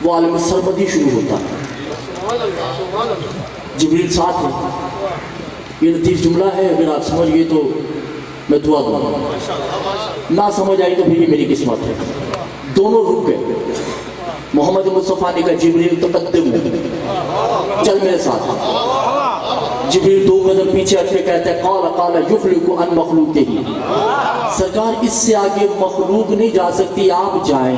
وہ عالم سرمدی شروع ہوتا ہے. جبریل ساتھ ہے. یہ لطیف جملہ ہے، اگر آپ سمجھ گئے تو میں دعا دوں گا، نہ سمجھ آئی تو پھر یہ میری قسمت ہے. دونوں رک گئے. محمد مصطفیٰ نے کہا جبریل تقدم چل میرے ساتھ. جبریل 2 قدم پیچھے ہٹ کے کہتا ہے قال یخلق عن مخلوقہ، سرکار اس سے آگے مخلوق نہیں جا سکتی، آپ جائیں.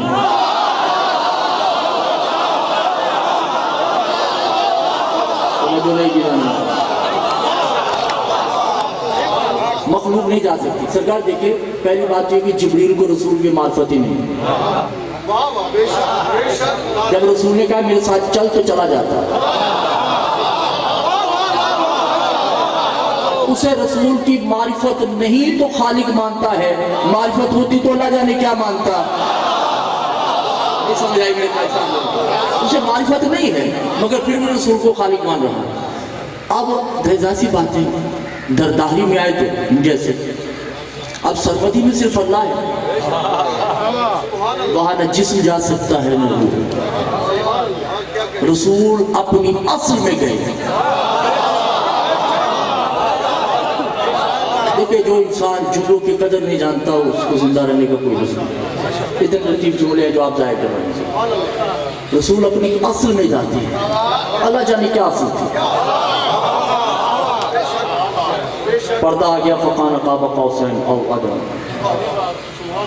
مخلوق نہیں جا سکتی. سرکار دیکھیں، پہلی بات یہ کہ جبریل کو رسول کی معرفت ہی نہیں. جب رسول نے کہا میرے ساتھ چل تو چلا جاتا. اسے رسول کی معرفت نہیں تو خالق مانتا ہے، معرفت ہوتی تو اللہ جانے کیا مانتا. نہیں سمجھ آئی میرے پاس؟ اسے معرفت نہیں ہے مگر پھر بھی رسول کو خالق مان رہا ہے. اب ظاہر باتیں درداری میں آئے تو جیسے اب سرمدی میں صرف اللہ ہے، وہاں نہ جسم جا سکتا ہے نہ روح. رسول اپنی اصل میں گئے. دیکھیں جو انسان جملوں کی قدر نہیں جانتا اس کو زندہ رہنے کا کوئی رسول نہیں. اتنے لطیف جملے ہیں جو آپ ظاہر کر رہے ہیں. رسول اپنی اصل میں جاتی ہے، اللہ جانے کیا اصل تھی. پردہ آ گیا فقان قاب قوسین او ادنی،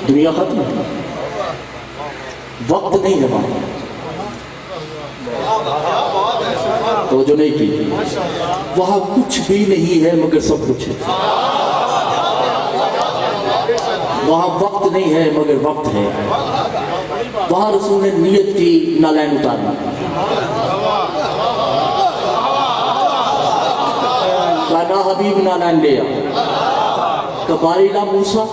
دنیا ختم ہے. وقت نہیں ہے وہاں، توجہ نہیں کی. وہاں کچھ بھی نہیں ہے مگر سب کچھ ہے. وہاں وقت نہیں ہے مگر وقت ہے. وہاں رسول نے نیت کی نالین اتارنا. نا حبیب نالین لیا کباری لا موسیٰ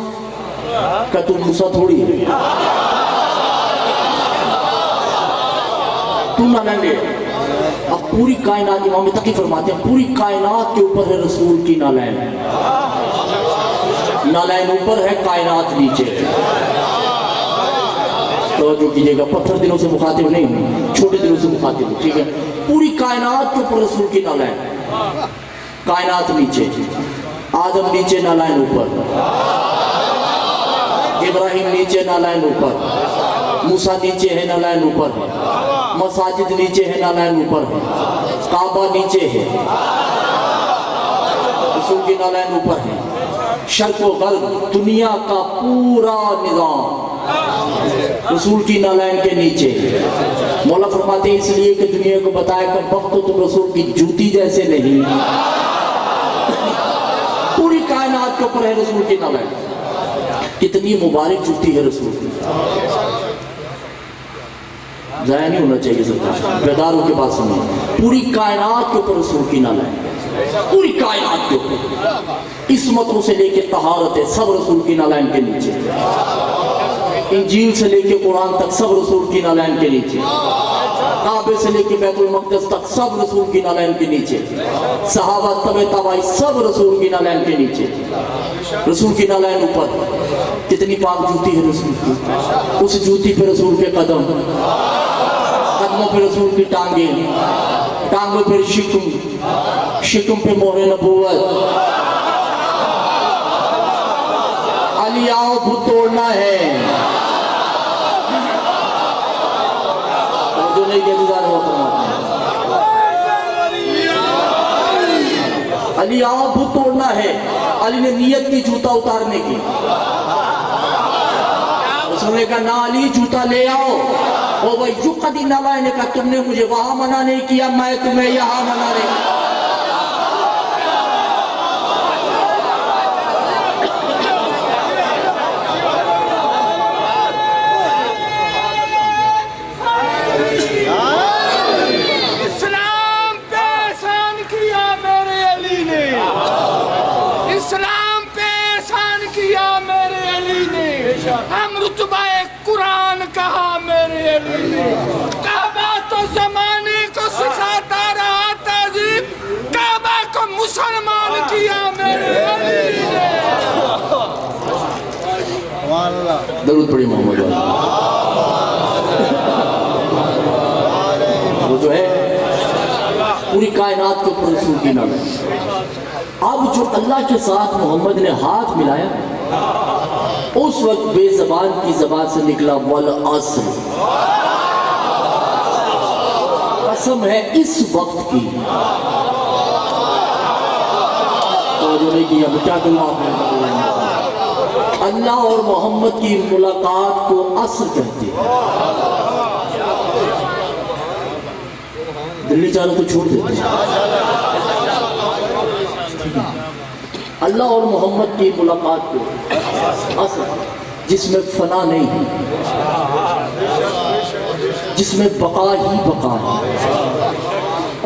کہ تو موسیٰ تھوڑی ہے، تو نالین لیا. اب پوری کائنات، امام تقی فرماتے ہیں پوری کائنات کے اوپر ہے رسول کی نالین. نالین اوپر ہے، کائنات نیچے. توجہ کیجئے گا، پتھر دلوں سے مخاطب نہیں ہوں، چھوٹے دلوں سے مخاطب ہوں. ٹھیک ہے، پوری کائنات کے اوپر رسول کی نالین. کائنات نیچے، آدم نیچے نالین اوپر، ابراہیم نیچے نالین اوپر، موسیٰ نیچے ہے نالین اوپر ہے، مساجد نیچے ہے نالین اوپر ہے، کعبہ نیچے ہے، رسول کی نالین اوپر ہے. شرق و غرب دنیا کا پورا نظام رسول کی نالین کے نیچے. مولا فرماتے ہیں اس لیے کہ دنیا کو بتایا کہ وقت تم رسول کی جوتی جیسے نہیں. پوری کائنات کے اوپر ہے رسول کی نالین. کتنی مبارک جوتی ہے رسول کی، ضائع نہیں ہونا چاہیے. سرکار بیداروں کے بات سنیں، پوری کائنات کے اوپر رسول کی نالین. پوری کائنات کے اوپر عصمتوں سے لے کے طہارت ہے سب رسول کی نالین کے نیچے. انجیل سے لے کے قرآن تک سب رسول کی نالین کے نیچے. کعبے سے لے کے بیت المقدس تک سب رسول کی نالین کے نیچے. صحابہ تبع تابعین سب رسول کی نالین کے نیچے. رسول کی نالین اوپر. کتنی پاک جوتی ہے رسول کی. اس جوتی پہ رسول کے قدم، قدموں پہ رسول کی ٹانگیں، ٹانگوں پہ شکم، شکم پہ مہر نبوت. علی آؤ بت توڑنا ہے. جو نہیں گزار علی آؤ بت توڑنا ہے. علی نے نیت کی جوتا اتارنے کی. رسول نے کہا نہ علی جوتا لے آؤ. وہ یقدی نوائے نے کہا تم نے مجھے وہاں منع نہیں کیا، میں تمہیں یہاں منع نہیں کیا. ہم رتبہ قرآن کہا میرے علی نے. کعبہ تو زمانے کو سکھاتا رہا تہذیب، کعبہ کو مسلمان کیا میرے علی نے. درود پڑھی محمد. پوری کائنات کے اوپر رسول کی نام ہے۔ اب جو اللہ کے ساتھ محمد نے ہاتھ ملایا اس وقت بے زبان کی زبان سے نکلا والعصر، قسم ہے اس وقت کی۔ توجہ نہیں کیا، کیا کروں آپ نے؟ اللہ اور محمد کی ملاقات کو عصر کہتے ہیں۔ دلی چالو تو چھوڑ دیتے ہیں۔ اللہ اور محمد کی ملاقات کو عصر، جس میں فنا نہیں ہے، جس میں بقا ہی بقا ہے،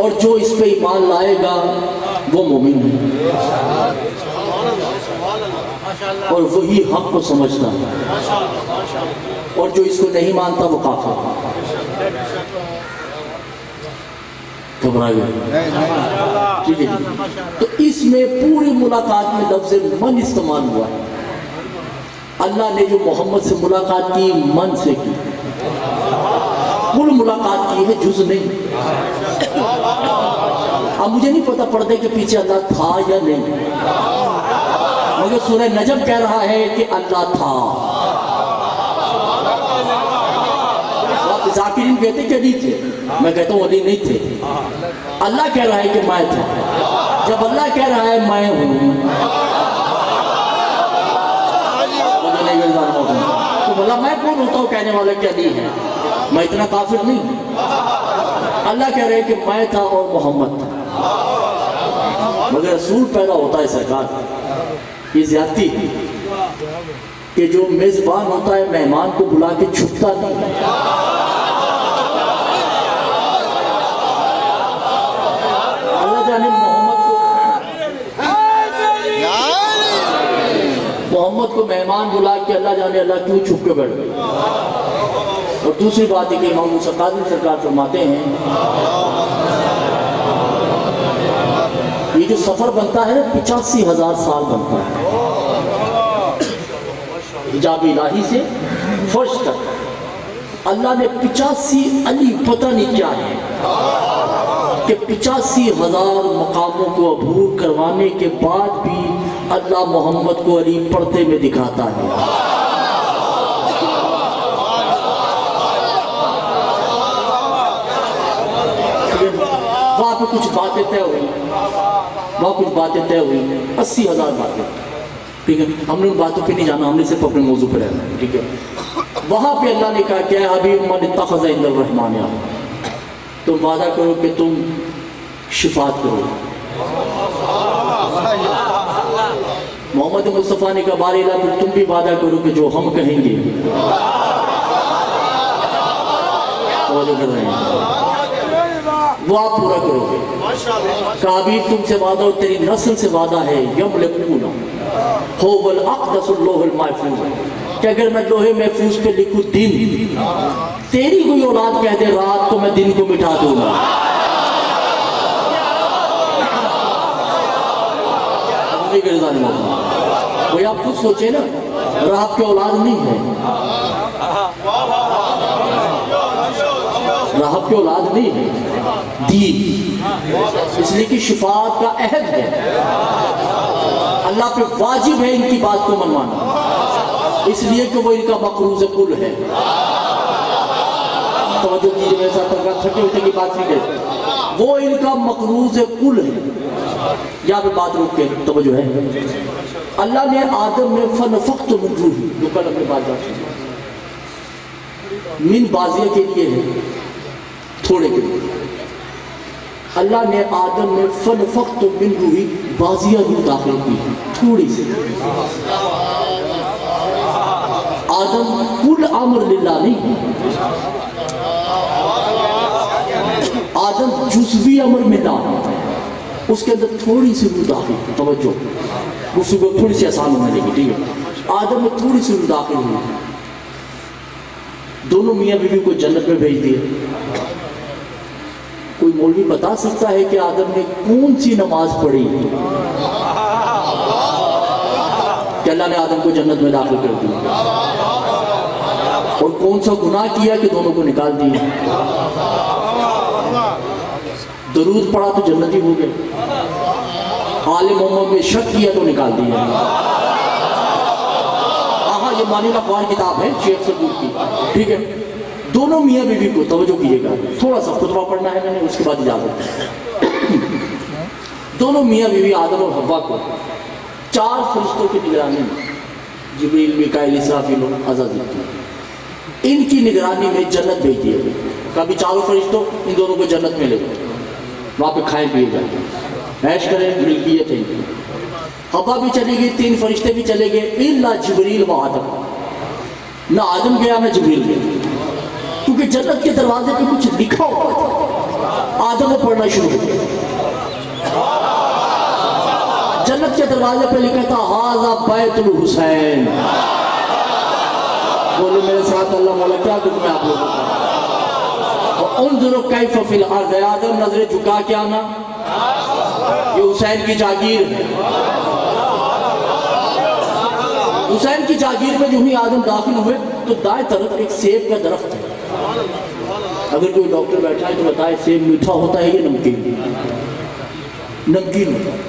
اور جو اس پہ ایمان لائے گا وہ مومن ہے، اور وہی حق کو سمجھتا ہے، اور جو اس کو نہیں مانتا وہ کافر ہے۔ گھبرا گئے؟ ٹھیک ہے۔ تو اس میں پوری ملاقات میں لفظ من استعمال ہوا ہے۔ اللہ نے جو محمد سے ملاقات کی من سے کی، کل ملاقات کی ہے، جز نہیں۔ اب مجھے نہیں پتہ پڑتا کہ پیچھے اللہ تھا یا نہیں، مگر سورہ نجم کہہ رہا ہے کہ اللہ تھا۔ ذاکرین کہتے کہ نہیں تھے، میں کہتا ہوں علی نہیں تھے۔ اللہ کہہ رہا ہے کہ میں تھا۔ جب اللہ کہہ رہا ہے میں ہوں تو بولا میں کون ہوتا ہوں کہنے والا کہ علی ہے؟ میں اتنا کافر نہیں۔ اللہ کہہ رہے کہ میں تھا اور محمد تھا، مگر رسول پیدا ہوتا ہے سرکار۔ یہ زیادتی ہے کہ جو میزبان ہوتا ہے مہمان کو بلا کے چھپتا نہیں۔ محمد کو مہمان بلا کے اللہ جانے اللہ کیوں چھپ کے بیٹھ گئے۔ اور دوسری بات ہے کہ امام موسیٰ قاظم سرکار فرماتے ہیں یہ جو سفر بنتا ہے 85,000 سال بنتا ہے، حجاب الہی سے فرش تک اللہ نے 85 علی پتہ نہیں کیا ہے کہ 85,000 مقاموں کو عبور کروانے کے بعد بھی اللہ محمد کو علی پردے میں دکھاتا ہے۔ وہاں پہ کچھ باتیں طے ہوئی، وہاں کچھ باتیں طے ہوئی، 80,000 باتیں، ٹھیک ہے۔ ہم نے ان باتوں پہ نہیں جانا، ہم نے صرف اپنے موضوع پہ رہنا ہے، ٹھیک ہے۔ وہاں پہ اللہ نے کہا کہ حبیب من اتخذ عند الرحمن، تم وعدہ کرو کہ تم شفاعت کرو۔ محمد مصطفیٰ نے کہا باری اللہ پھر تم بھی وعدہ کرو کہ جو ہم کہیں گے وہ کر رہے ہیں وہ آپ پورا کرو گے۔ کہا حبیب تم سے وعدہ اور تیری نسل سے وعدہ ہے یملکون هو الاقدس اللوح المحفوظ، کہ اگر میں لوہے محفوظ پہ لکھوں دن، تیری کوئی اولاد کہہ دے رات کو میں دن کو مٹا دوں گا۔ وہی آپ خود سوچیں نا، رات کے اولاد نہیں ہے، رہب کی اولاد نہیں ہے، دین، اس لیے کہ شفاعت کا عہد ہے، اللہ پہ واجب ہے ان کی بات کو منوانا، اس لیے کہ وہ ان کا مقروض کل ہے۔ توجہ کیجئے، میرے ساتھ تھکے ہوتے کی بات نہیں ہے، وہ ان کا مقروض کل ہے۔ یہاں پہ بات روک کے توجہ ہے، اللہ نے آدم میں فنفخت من روحی، جو کل اپنے بات جاتے ہیں، من بازیہ کے لیے ہے، تھوڑے کے لیے، اللہ نے آدم میں فنفخت من روحی بازیہ روح داخل کی، تھوڑی سی۔ آدم کل امر للہ نہیں، آدم جزوی امر میں نہ، اس کے اندر تھوڑی سی روح داخل کی، توجہ، اس کو تھوڑی سی آسان ہونے لگی، ٹھیک ہے۔ آدم میں تھوڑی سی روح داخل ہوئی، دونوں میاں بیوی کو جنت میں بھیج دیے۔ کوئی مولوی بتا سکتا ہے کہ آدم نے کون سی نماز پڑھی کہ اللہ نے آدم کو جنت میں داخل کر دیا، اور کون سا گناہ کیا کہ دونوں کو نکال دیا؟ درود پڑھا تو جنتی ہو گئے، آل محمد میں شک کیا تو نکال دیا۔ ہاں یہ مانی الاقوال کتاب ہے شیخ سدود کی، ٹھیک ہے۔ دونوں میاں بیوی کو توجہ کیجیے گا، تھوڑا سا خطبہ پڑھنا ہے میں نے، اس کے بعد اجازت۔ دونوں میاں بیوی آدم اور حوا کو 4 فرشتوں کی نگرانی میں، جبریل، میکائیل، اسرافیل اور عزازیل، ان کی نگرانی میں جنت بھیج دیا گیا۔ کبھی 4 فرشتوں ان دونوں کو جنت میں لے گئے، وہاں پہ کھائے پیے جائیں، عیش کریں، ملکیت ہے۔ حوا بھی چلی گئی، 3 فرشتے بھی چلے گئے، الا جبریل و آدم۔ نہ آدم گیا نہ جبریل گیا، کیونکہ جنت کے دروازے پہ کچھ لکھا ہوا تھا۔ آدم کو پڑھنا شروع ہو گیا، جنت کے دروازے پہ لکھا تھا ھذا بیت الحسین۔ بولے میرے ساتھ اللہ مولا کیا دکھ میں آپ لوگوں کا؟ انظروا کیف فی الارض، اے آدم نظر جھکا کے آنا، یہ حسین کی جاگیر ہے۔ حسین کی جاگیر میں جو ہی آدم داخل ہوئے تو دائیں طرف ایک سیب کا درخت ہے۔ اگر کوئی ڈاکٹر بیٹھا ہے تو بتائے سیب میٹھا ہوتا ہے یا نمکین؟ نمکین ہوتا ہے۔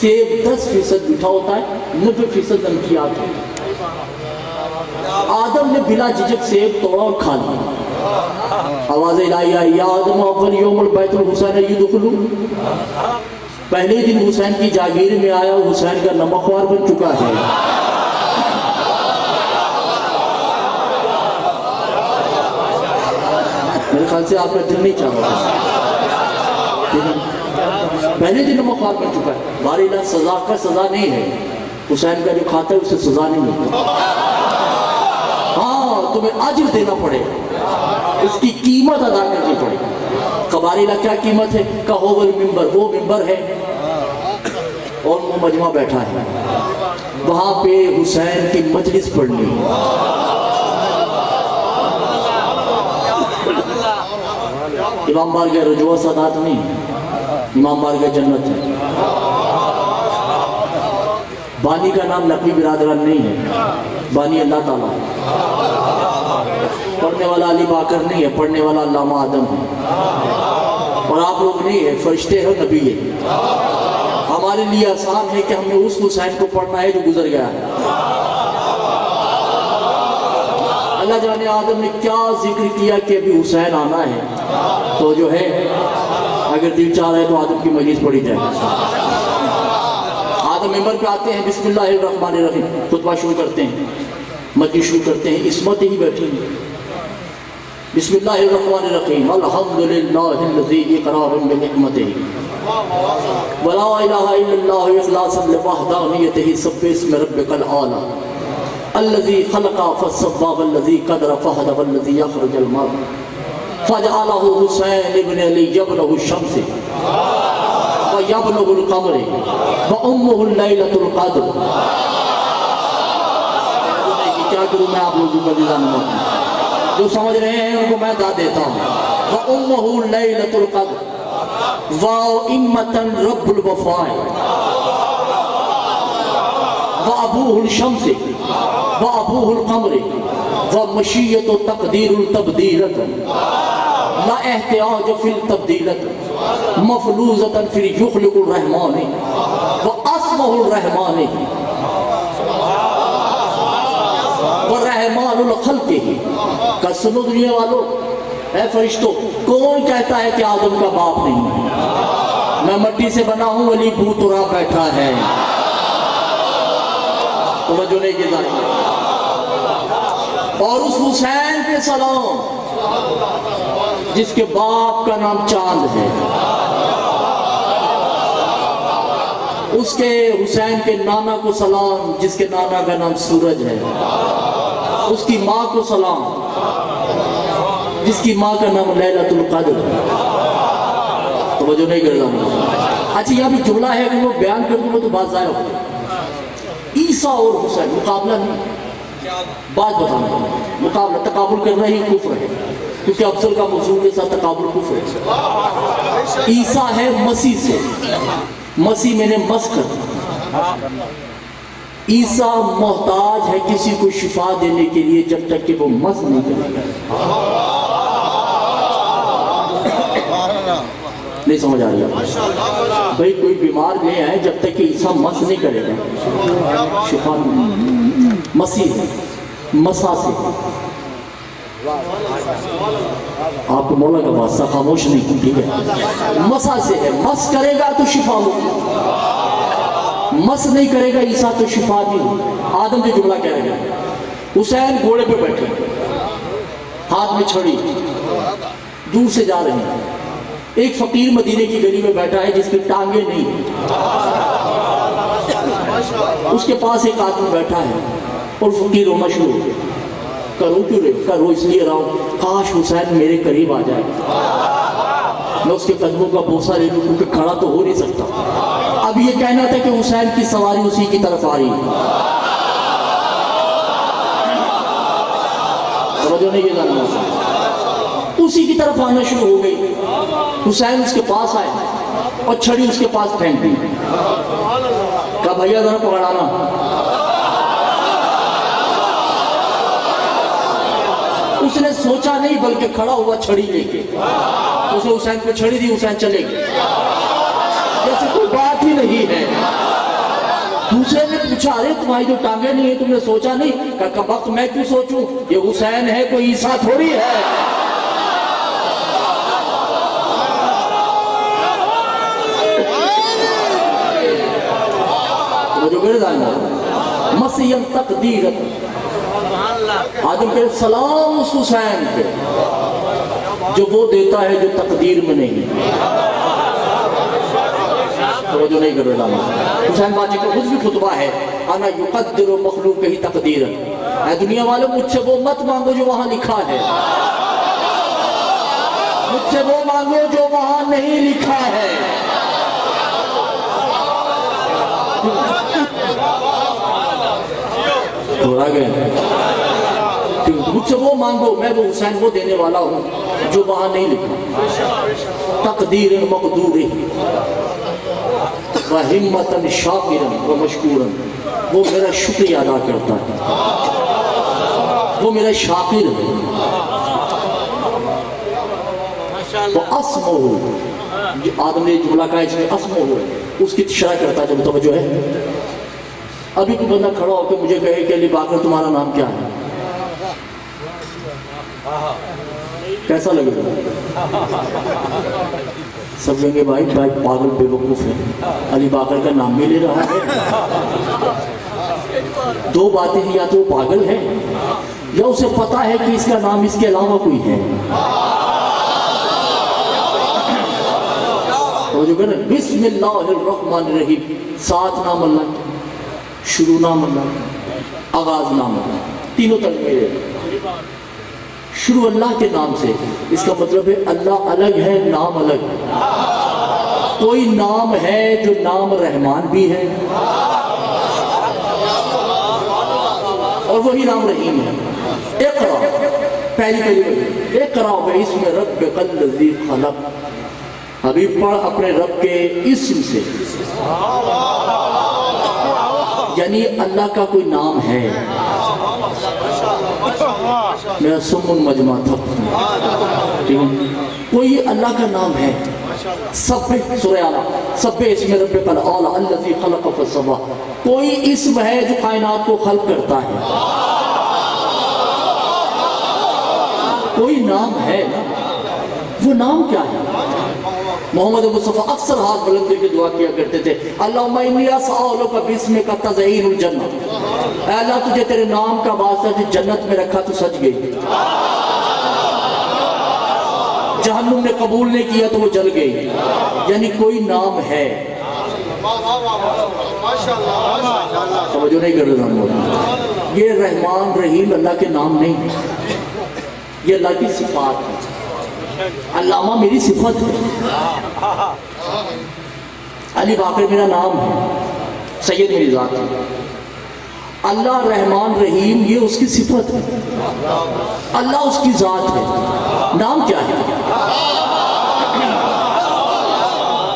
سیب 10% میٹھا ہوتا ہے، 90% نمکیات ہے۔ آدم نے بلا جھجک سیب توڑا اور کھا لیا۔ آواز الہی آئی یا آدم اول یوم البیت الحسین یدخلو، پہلے دن حسین کی جاگیر میں آیا، حسین کا نمک خوار بن چکا ہے۔ میرے خیال سے آپ کا دل نہیں چاہ رہا، پہلے دن نمک خوار بن چکا ہے۔ باری اللہ سزا کا سزا نہیں ہے، حسین کا جو کھاتا ہے اسے سزا نہیں ملتا۔ ہاں تمہیں اجر دینا پڑے، اس کی قیمت ادا کرنی پڑے۔ قبائل کیا قیمت ہے؟ کہو المنبر، وہ منبر ہے اور وہ مجمع بیٹھا ہے، وہاں پہ حسین کی مجلس پڑھنی۔ امام بارگاہ رجوع سادات نہیں، امام بارگاہ جنت ہے۔ بانی کا نام نقوی برادران نہیں ہے، بانی اللہ تعالیٰ ہے۔ پڑھنے والا علی باکر نہیں ہے، پڑھنے والا علامہ آدم ہے، اور آپ لوگ نہیں ہے، فرشتے ہو، نبی ہے۔ ہمارے لیے آسان ہے کہ ہمیں اس حسین کو پڑھنا ہے جو گزر گیا ہے۔ اللہ جانے آدم نے کیا ذکر کیا کہ ابھی حسین آنا ہے، تو جو ہے اگر دل چاہ رہا ہے تو آدم کی مجلس پڑھی جائے۔ آدم ممبر پہ آتے ہیں، بسم اللہ الرحمن الرحیم، خطبہ شروع کرتے ہیں، مجلس شروع کرتے ہیں، عصمت ہی بیٹھی ہیں۔ بسم اللہ الرحمن الرحیم، الحمدللہ الذی اقرار بنعمتہ ولا الہ الا اللہ اخلاصا لوحدانیتہ سبح اسم ربک الاعلی الذی خلق فسوى والذی قدر فہدى والذی یخرج المرء فجعلہ حسین ابن علی یبلغ الشمس ویبلغ القمر وامہ اللیلۃ القدر۔ کیا کروں میں آپ لوگوں کا نظام میں، جو سمجھ رہے ہیں ان کو میں داد دیتا ہوں۔ وامہ اللیلۃ القدر وَإِمَّةً رَبُّ الْوَفَاءِ وَأَبُوهُ الشَّمْسِ وَأَبُوهُ الْقَمْرِ وَمَشِيَّةُ تَقْدِيرُ الْتَبْدِيلَةً لَا احتیاج فِي الْتَبْدِيلَةِ مَفْلُوزَةً فِي يُخْلِقُ الرَّحْمَانِ وَأَسْمَهُ الرَّحْمَانِ وَرَحْمَانُ الْخَلْقِ۔ کا سنو دنیا والوں، اے فرشتوں، کون کہتا ہے کہ آدم کا باپ نہیں ہے؟ میں مٹی سے بنا ہوں، علی بوترا بیٹھا ہے۔ توجہ نہیں کی ذات، اور اس حسین پہ سلام جس کے باپ کا نام چاند ہے، اس کے حسین کے نانا کو سلام جس کے نانا کا نام سورج ہے، اس کی ماں کو سلام جس کی ماں کا نام لیلۃ القدر ہے۔ توجہ نہیں کر رہا ہوں۔ اچھا یہاں بھی جملہ ہے کہ وہ بیان کر دوں تو بات ظاہر ہوگی۔ عیسیٰ اور حسین مقابلہ نہیں، بات بتانا ہے، مقابلہ تقابل کرنا ہی کفر ہے، کیونکہ افضل کا موضوع کے ساتھ تقابل کفر ہے۔ عیسیٰ ہے مسیح سے، مسیح میں نے مس کر، عیسیٰ محتاج ہے کسی کو شفا دینے کے لیے جب تک کہ وہ مس نہیں کرے گا۔ نہیں سمجھ آ رہی ہے بھائی کوئی بیمار لے آئے جب تک کہ عیسیٰ مس نہیں کرے گا شفا مسیح مسا سے آپ کو مولا کا واسطہ خاموش نہیں ٹھیک ہے مسا سے ہے مس کرے گا تو شفا ہوگی مس نہیں کرے گا عیسیٰ تو شفا نہیں ہوگی آدم جو جملہ کہہ رہے ہیں حسین گھوڑے پہ بیٹھے ہاتھ میں چھڑی دور سے جا رہے ہیں ایک فقیر مدینے کی گلی میں بیٹھا ہے جس کی ٹانگیں نہیں ہیں اس کے پاس ایک آدمی بیٹھا ہے اور فقیر رونا شروع ہو گیا کرو کیوں رہے کرو اس لیے رہو کاش حسین میرے قریب آ جائے میں اس کے قدموں کا بوسہ لے لوں کیونکہ کھڑا تو ہو نہیں سکتا اب یہ کہنا تھا کہ حسین کی سواری اسی کی طرف آ رہی ہے توجہ نہیں یہ جاننا اسی کی طرف آنا شروع ہو گئی حسین اس کے پاس آئے اور چھڑی اس کے پاس پھینک دی کہا بھیا ذرا پکڑانا اس نے سوچا نہیں بلکہ کھڑا ہوا چھڑی لے کے اس نے حسین کو چھڑی دی حسین چلے گئے جیسے کوئی بات ہی نہیں ہے دوسرے نے پوچھا ارے تمہاری جو ٹانگیں نہیں ہیں تم نے سوچا نہیں کہا وقت میں کیوں سوچوں یہ حسین ہے کوئی عیسیٰ تھوڑی ہے مسیح تقدیرت آدم کے سلام اس حسین پہ جو وہ دیتا ہے جو تقدیر میں نہیں توجہ نہیں کر رہا حسین باجی کا خود بھی خطبہ ہے انا یقدر مخلوق ہی تقدیر اے دنیا والوں مجھ سے وہ مت مانگو جو وہاں لکھا ہے مجھ سے وہ مانگو جو وہاں نہیں لکھا ہے تھوڑا گئے مجھ سے وہ مانگو میں وہ حسین وہ دینے والا ہوں جو وہاں نہیں لکھا تقدیر مقدور وَهِمَّةً شَاكِرًا وَمَشْكُورًا وہ میرا شکریہ ادا کرتا ہے وہ میرا شاکر ہے وَأَسْمُهُ آدم نے جملہ کہا اس میں اسمہ اس کی شرح کرتا ہے جب توجہ ہے ابھی کوئی بندہ کھڑا ہو کے مجھے کہے کہ علی باقر تمہارا نام کیا ہے کیسا لگے گا سب کہیں گے بھائی پاگل بے وقوف ہے علی باقر کا نام بھی لے رہا ہے دو باتیں ہیں یا تو وہ پاگل ہے یا اسے پتا ہے کہ اس کا نام اس کے علاوہ کوئی ہے بسم اللہ الرحمن الرحیم ساتھ نام اللہ شروع نام اللہ آغاز نام اللہ تینوں ترمیرے شروع اللہ کے نام سے اس کا مطلب ہے اللہ الگ ہے نام الگ ہے کوئی نام ہے جو نام رحمان بھی ہے اور وہی نام رحیم ہے اقرا پہلی کلمہ اقرا باسم ربک الذی خلق حبیب پڑھ اپنے رب کے اسم سے یعنی اللہ کا کوئی نام ہے میرا سمن مجمع تھا کوئی اللہ کا نام ہے سبح سورہ اعلیٰ سبح اسم ربک الاعلیٰ الذی خلق فسویٰ کوئی اسم ہے جو کائنات کو خلق کرتا ہے کوئی نام ہے وہ نام کیا ہے محمد مصطفیٰ اکثر ہاتھ بلند کر کے دعا کیا کرتے تھے اللہم انی اسألک باسمک تزئین الجنہ اے اللہ تجھے تیرے نام کا واسطہ جو جنت میں رکھا تو سج گئی جہنم نے قبول نہیں کیا تو وہ جل گئی یعنی کوئی نام ہے توجہ نہیں کر رہا یہ رحمان رحیم اللہ کے نام نہیں یہ اللہ کی صفات ہے علامہ میری صفت ہے علی باقر میرا نام ہے سید میری ذات ہے اللہ رحمان رحیم یہ اس کی صفت ہے اللہ اس کی ذات ہے نام کیا ہے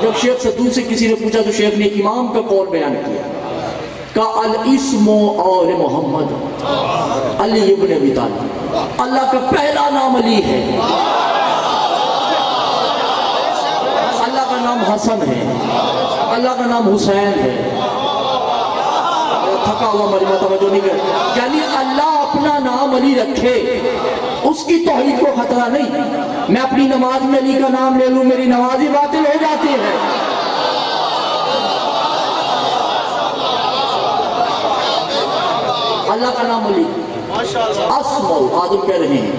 جب شیخ صدوق سے کسی نے پوچھا تو شیخ نے ایک امام کا قول بیان کیا کہ الاسم اور محمد علی ابن ابی طالب اللہ کا پہلا نام علی ہے اللہ حسن ہے, اللہ کا نام حسین ہے. تھکا ہوا مجمع توجہ نہیں کر, یعنی اللہ اپنا نام علی رکھے اس کی توحید کو خطرہ نہیں. میں اپنی نماز میں علی کا نام لے لوں, میری نمازی باطل ہو جاتی ہے. اللہ کا نام علی. اسم آدم کہہ رہے ہیں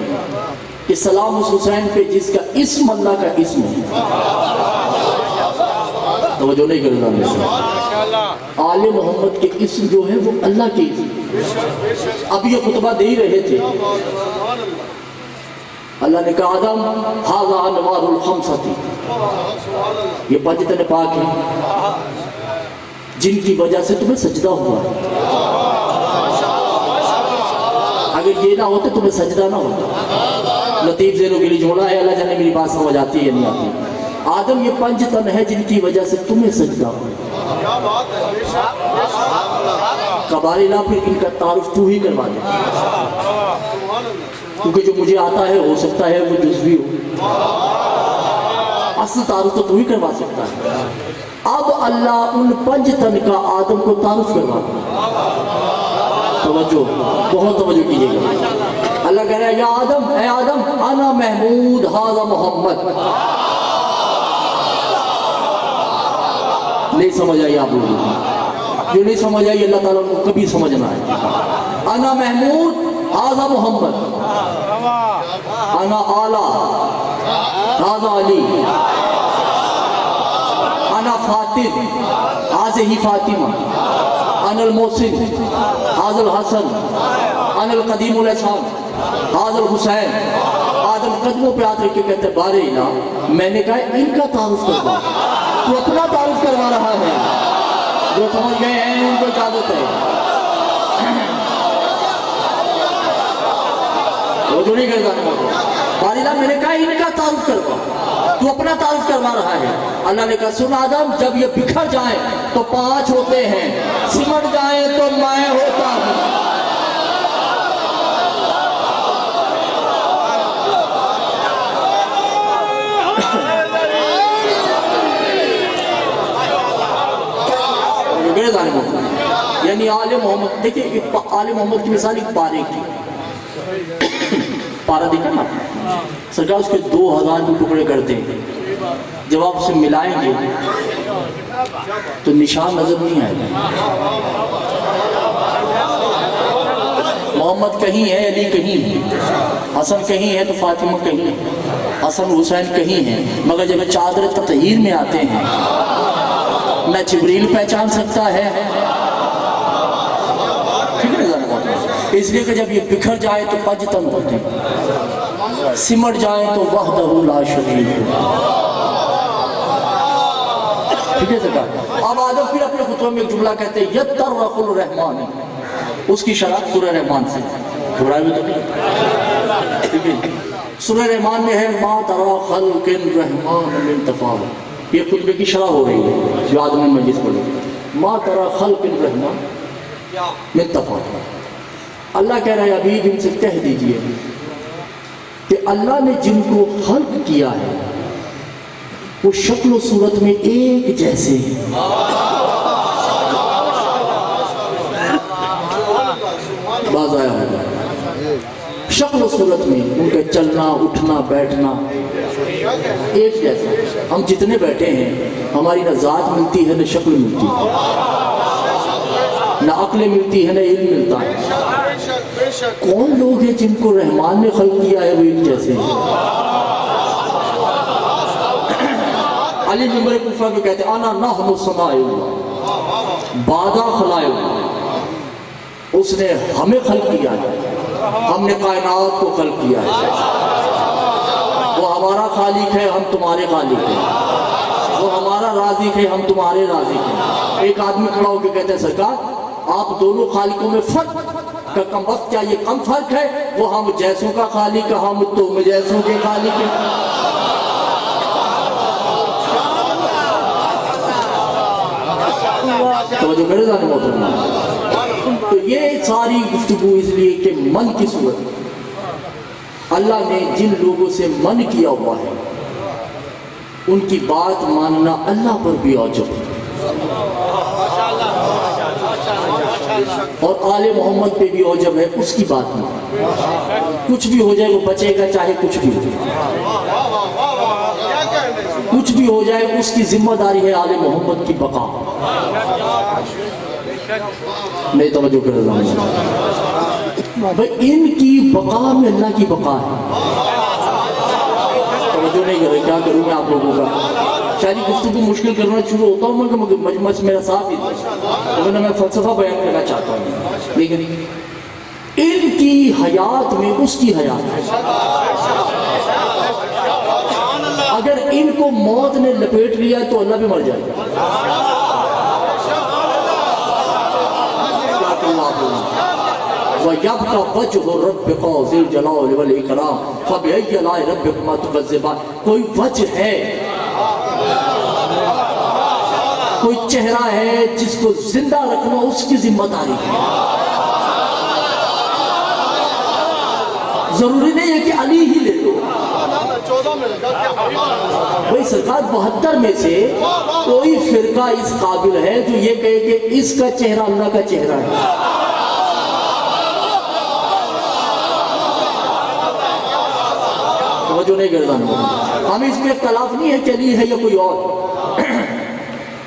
کہ سلام اس حسین پہ جس کا اسم اللہ کا اسم ہے. توجہ نہیں کرنا, آل محمد کے اسم جو ہے وہ اللہ کے اسم. اب یہ خطبہ دے ہی رہے تھے, اللہ نے کہا آدم ھذا انوار الخمسۃ, یہ پانچ تن پاک ہیں جن کی وجہ سے تمہیں سجدہ ہوا. اگر یہ نہ ہوتے تمہیں سجدہ نہ ہوتا. لطیف ذہنوں کے لیے جملہ ہے, اللہ جانے میری بات سمجھ آتی ہے یا نہیں آتی. آدم یہ پنج تن ہے جن کی وجہ سے تمہیں سجدہ ہوا. کباری لا پھر ان کا تعارف تو ہی کروا دے, کیونکہ جو مجھے آتا ہے ہو سکتا ہے وہ جزوی ہو, اصل تعارف تو ہی کروا سکتا ہے. اب اللہ ان پنج تن کا آدم کو تعارف کروا دے. توجہ, بہت توجہ کیجئے گا. اللہ کہہ رہا ہے یا آدم, اے آدم انا محمود ھذا محمد. نہیں سمجھ آئی آپ لوگوں کو, جو نہیں سمجھ آئی اللہ تعالیٰ کو کبھی سمجھنا ہے. انا محمود ھذا محمد, انا اعلیٰ ھذا علی, انا فاطر ھذہ فاطمہ, انا المحسن ھذا الحسن, انا القدیم الاحسان ھذا الحسین. آدم قدموں پہ ہاتھ رکھ کے کہتے بارے الہ, میں نے کہا ان کا تعارف کروا, تو اپنا تعارف کروا رہا ہے. جو سمجھ گئے ہیں ان کو اجازت ہے, وہ جو نہیں کرتا بارے الہ, میں نے کہا ان کا تعارف کروا, تو اپنا تعارف کروا رہا ہے. اللہ نے کہا سن آدم, جب یہ بکھر جائیں تو پانچ ہوتے ہیں, سمٹ جائیں تو میں ہوتا ہوں. یعنی آل محمد, دیکھیں آل محمد کی مثال ایک پارے کی. پارا دیکھا نا سرکار, اس کے 2000 کے ٹکڑے کرتے ہیں. جب آپ اسے ملائیں گے تو نشان نظر نہیں آئے گا. محمد کہیں ہے, علی کہیں ہے, حسن کہیں ہے تو فاطمہ کہیں ہے, حسن حسین کہیں ہیں, مگر جب چادر تطہیر میں آتے ہیں نہ جبریل پہچان سکتا ہے. ٹھیک ہے نا, اس لیے کہ جب یہ بکھر جائے تو پنج تن ہوتے ہیں, سمٹ جائے تو وحدہ لا شریک. ٹھیک ہے سرکار. اب آدم پھر اپنے خطبے میں ایک جملہ کہتے ہیں یترخ الرحمن, اس کی شرح سورہ رحمان سے. گھبرائے ہوئے تو نہیں, ٹھیک ہے. سورہ رحمان میں ہے ما تری خلق الرحمن من تفاوت, یہ خطبے کی شرح ہو رہی ہے جو آدم نے مجلس پڑھی. ما تری خلق الرحمن من تفاوت. اللہ کہہ رہا ہے ابھی ان سے کہہ دیجئے کہ اللہ نے جن کو خلق کیا ہے وہ شکل و صورت میں ایک جیسے ہیں. باز آیا ہوگا, شکل و صورت میں ان کا چلنا اٹھنا بیٹھنا ایک جیسا. ہم جتنے بیٹھے ہیں ہماری نہ ذات ملتی ہے نہ شکل ملتی ہے, نہ عقل ملتی ہے نہ علم ملتا ہے. کون لوگ ہیں جن کو رحمان نے خلق کیا ہے وہ ایک جیسے ہیں. علی ممبر کوفہ کو کہتے ہیں انا نحن صناع اللہ بعد خلائق. اس نے ہمیں خلق کیا ہے, ہم نے کائنات کو خلق کیا ہے. وہ ہمارا خالق ہے, ہم تمہارے خالق ہیں. وہ ہمارا رازق ہے, ہم تمہارے رازق ہیں. ایک آدمی کھڑا ہو کے کہتے ہیں سرکار آپ دونوں خالقوں میں فرق کا کم وقت, کیا یہ کم فرق ہے؟ وہ ہم جیسوں کا خالق ہے, ہم تم جیسوں کے خالق ہیں. توجہ میرے ذات محترم. تو یہ ساری گفتگو اس لیے کہ من کی صورت اللہ نے جن لوگوں سے من کیا ہوا ہے ان کی بات ماننا اللہ پر بھی اوجب ہے، اور آل محمد پہ بھی اوجب ہے اس کی بات مان۔ کچھ بھی ہو جائے وہ بچے گا، چاہے کچھ بھی ہو جائے، کچھ بھی ہو جائے اس کی ذمہ داری ہے آل محمد کی بقا۔ نہیں توجہ کر رہا ہوں بھائی، ان کی بقا میں اللہ کی بقا ہے۔ توجہ نہیں کر رہے، کیا کروں میں آپ لوگوں کا؟ شاید گفتگو مشکل کرنا شروع ہوتا ہوں مگر مجمع سے میرا ساتھ ہی تھا، میں فلسفہ بیان کرنا چاہتا ہوں، لیکن ان کی حیات میں اس کی حیات ہے۔ اگر ان کو موت نے لپیٹ لیا تو اللہ بھی مر جائے گا۔ وَيَبْقَى وَجْهُ رَبِّكَ ذِي الْجَلَالِ وَالْإِكْرَامِ فَبِأَيِّ آلَاءِ رَبِّكُمَا تُكَذِّبَانِ۔ کوئی وجہ ہے، کوئی چہرہ ہے جس کو زندہ رکھنا اس کی ذمہ داری ہے۔ ضروری نہیں ہے کہ علی ہی لے لو بھئی، سرکار 72 میں سے کوئی فرقہ اس قابل ہے جو یہ کہے کہ اس کا چہرہ اللہ کا چہرہ ہے؟ توجہ نہیں کرتا ہمیں اس میں اختلاف نہیں ہے کہ علی ہے یا کوئی اور،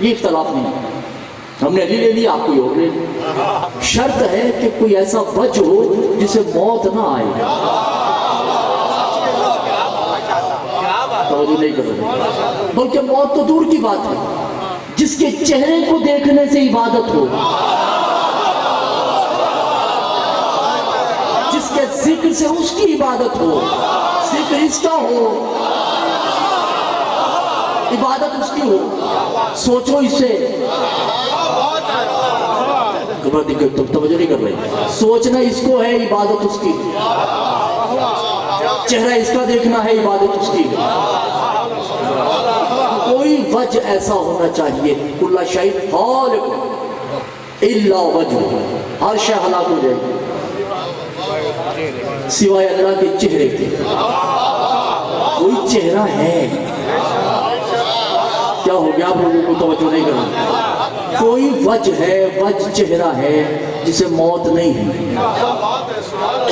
یہ اختلاف نہیں ہے، ہم نے علی لے لیا، آپ کوئی اور لے لیا۔ شرط ہے کہ کوئی ایسا وجہ ہو جسے موت نہ آئے۔ توجہ نہیں کر رہے، بلکہ موت تو دور کی بات ہے، جس کے چہرے کو دیکھنے سے عبادت ہو، جس کے ذکر سے اس کی عبادت ہو، ذکر اس کا ہو، عبادت اس کی ہو۔ سوچو اس سے، توجہ نہیں کر رہے، سوچنا اس کو ہے، عبادت اس کی، چہرہ اس کا دیکھنا ہے، عبادت اس کی۔ کوئی وجہ ایسا ہونا چاہیے، کل شیء ہالک الا وجہ، ہر شے ہلاک ہو جائے گی سوائے اللہ کے چہرے کے۔ کوئی چہرہ ہے، کیا ہو گیا آپ لوگوں کو توجہ نہیں کرنا؟ کوئی وجہ ہے، وجہ چہرہ ہے جسے موت نہیں ہے۔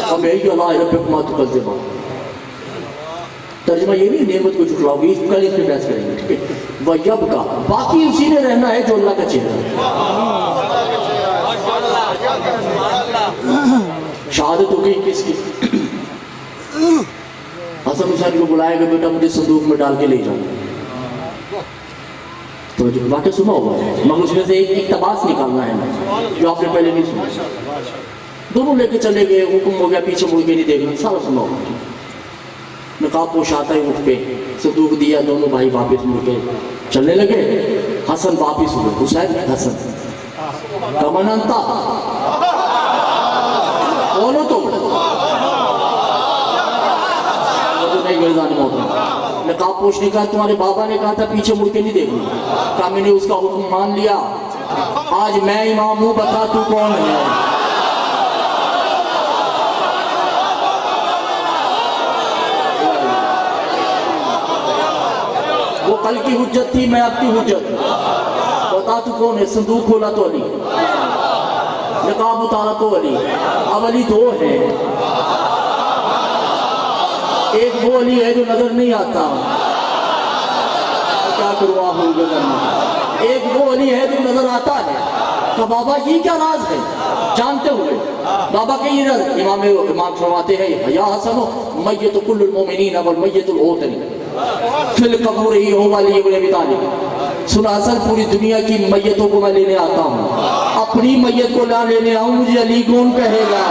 فَبِأَيِّ آلَاءِ رَبِّكُمَا تُكَذِّبَانِ، ترجمہ یہ نہیں نعمت کو جھٹلاؤ گی، کل اس پہ بحث کریں گے، ٹھیک ہے؟ وَيَبْقَى، باقی اسی نے رہنا ہے جو اللہ کا چہرہ ہے۔ شہادت ہو گئی کس کی؟ حسن حسین کو بلائے گا، بیٹا مجھے صندوق میں ڈال کے لے جاؤ۔ تو جو واقعہ سنا ہوگا، مگر اس میں سے ایک اقتباس نکالنا ہے جو آپ نے پہلے نہیں سنا۔ دونوں لے کے چلے گئے، حکم ہو گیا پیچھے مڑ کے نہیں دیکھنا، سارا سنا ہوگا۔ نقاب پوش آتا ہے، اٹھ پہ صندوق دیا، دونوں بھائی واپس مڑ کے چلنے لگے۔ حسن واپس ہوئے، حسین حسن کمانتا بولو تو نہیں گردان موت۔ نقاب پوش نے کہا تمہارے بابا نے کہا تھا پیچھے مڑ کے نہیں دیکھنا، کہا میں نے اس کا حکم مان لیا، آج میں امام ہوں، بتا تو کون ہے؟ وہ کل کی حجت تھی، میں اب کی حجت، بتا تو کون ہے؟ صندوق کھولا تو علی، نقاب اتارا تو علی، اب علی دو ہے، ایک وہ علی ہے جو نظر نہیں آتا، کیا کروں آپ لوگوں کا؟ ایک وہ علی ہے جو نظر آتا ہے۔ تو بابا یہ کیا راز ہے؟ جانتے ہوئے بابا کے یہ راز، امام فرماتے ہیں یا حسن میت کل المومنین والمیت العوتنی فی القبور ہی ہو علی ابن ابی طالب۔ سنا حسن پوری دنیا کی میتوں کو میں لینے آتا ہوں، اپنی میت کو نہ لینے آؤں، مجھے علی کون کہے گا؟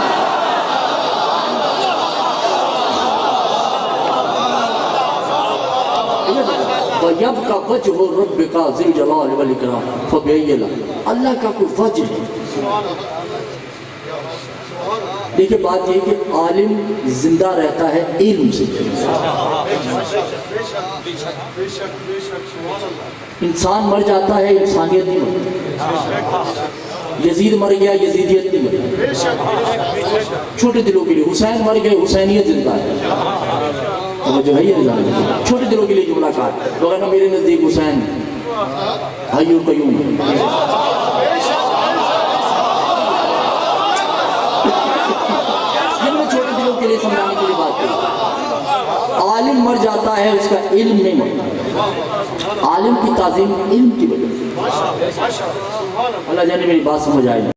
وَيَبْقَى وَجْهُ رَبِّكَ ذِي الْجَلَالِ وَالْإِكْرَامِ فَبِأَيِّ آلَاءِ، اللہ کا کوئی وجہ ہے۔ دیکھیں بات یہ کہ عالم زندہ رہتا ہے علم سے، انسان مر جاتا ہے، انسانیت نہیں مرتی۔ یزید مر گیا، یزیدیت نہیں مرتی۔ چھوٹے دلوں کے لیے حسین مر گئے، حسینیت زندہ ہے۔ تو جو ہے یہ رضا چھوٹے دلوں کے لیے جملہ کہا وہ کہنا میرے نزدیک حسین حی قیوم یہ میں چھوٹے دلوں کے لیے سمجھانے کے لیے بات کی عالم مر جاتا ہے اس کا علم نہیں مرتا عالم کی تعظیم علم کی وجہ سے اللہ جانے میری بات سمجھ آئے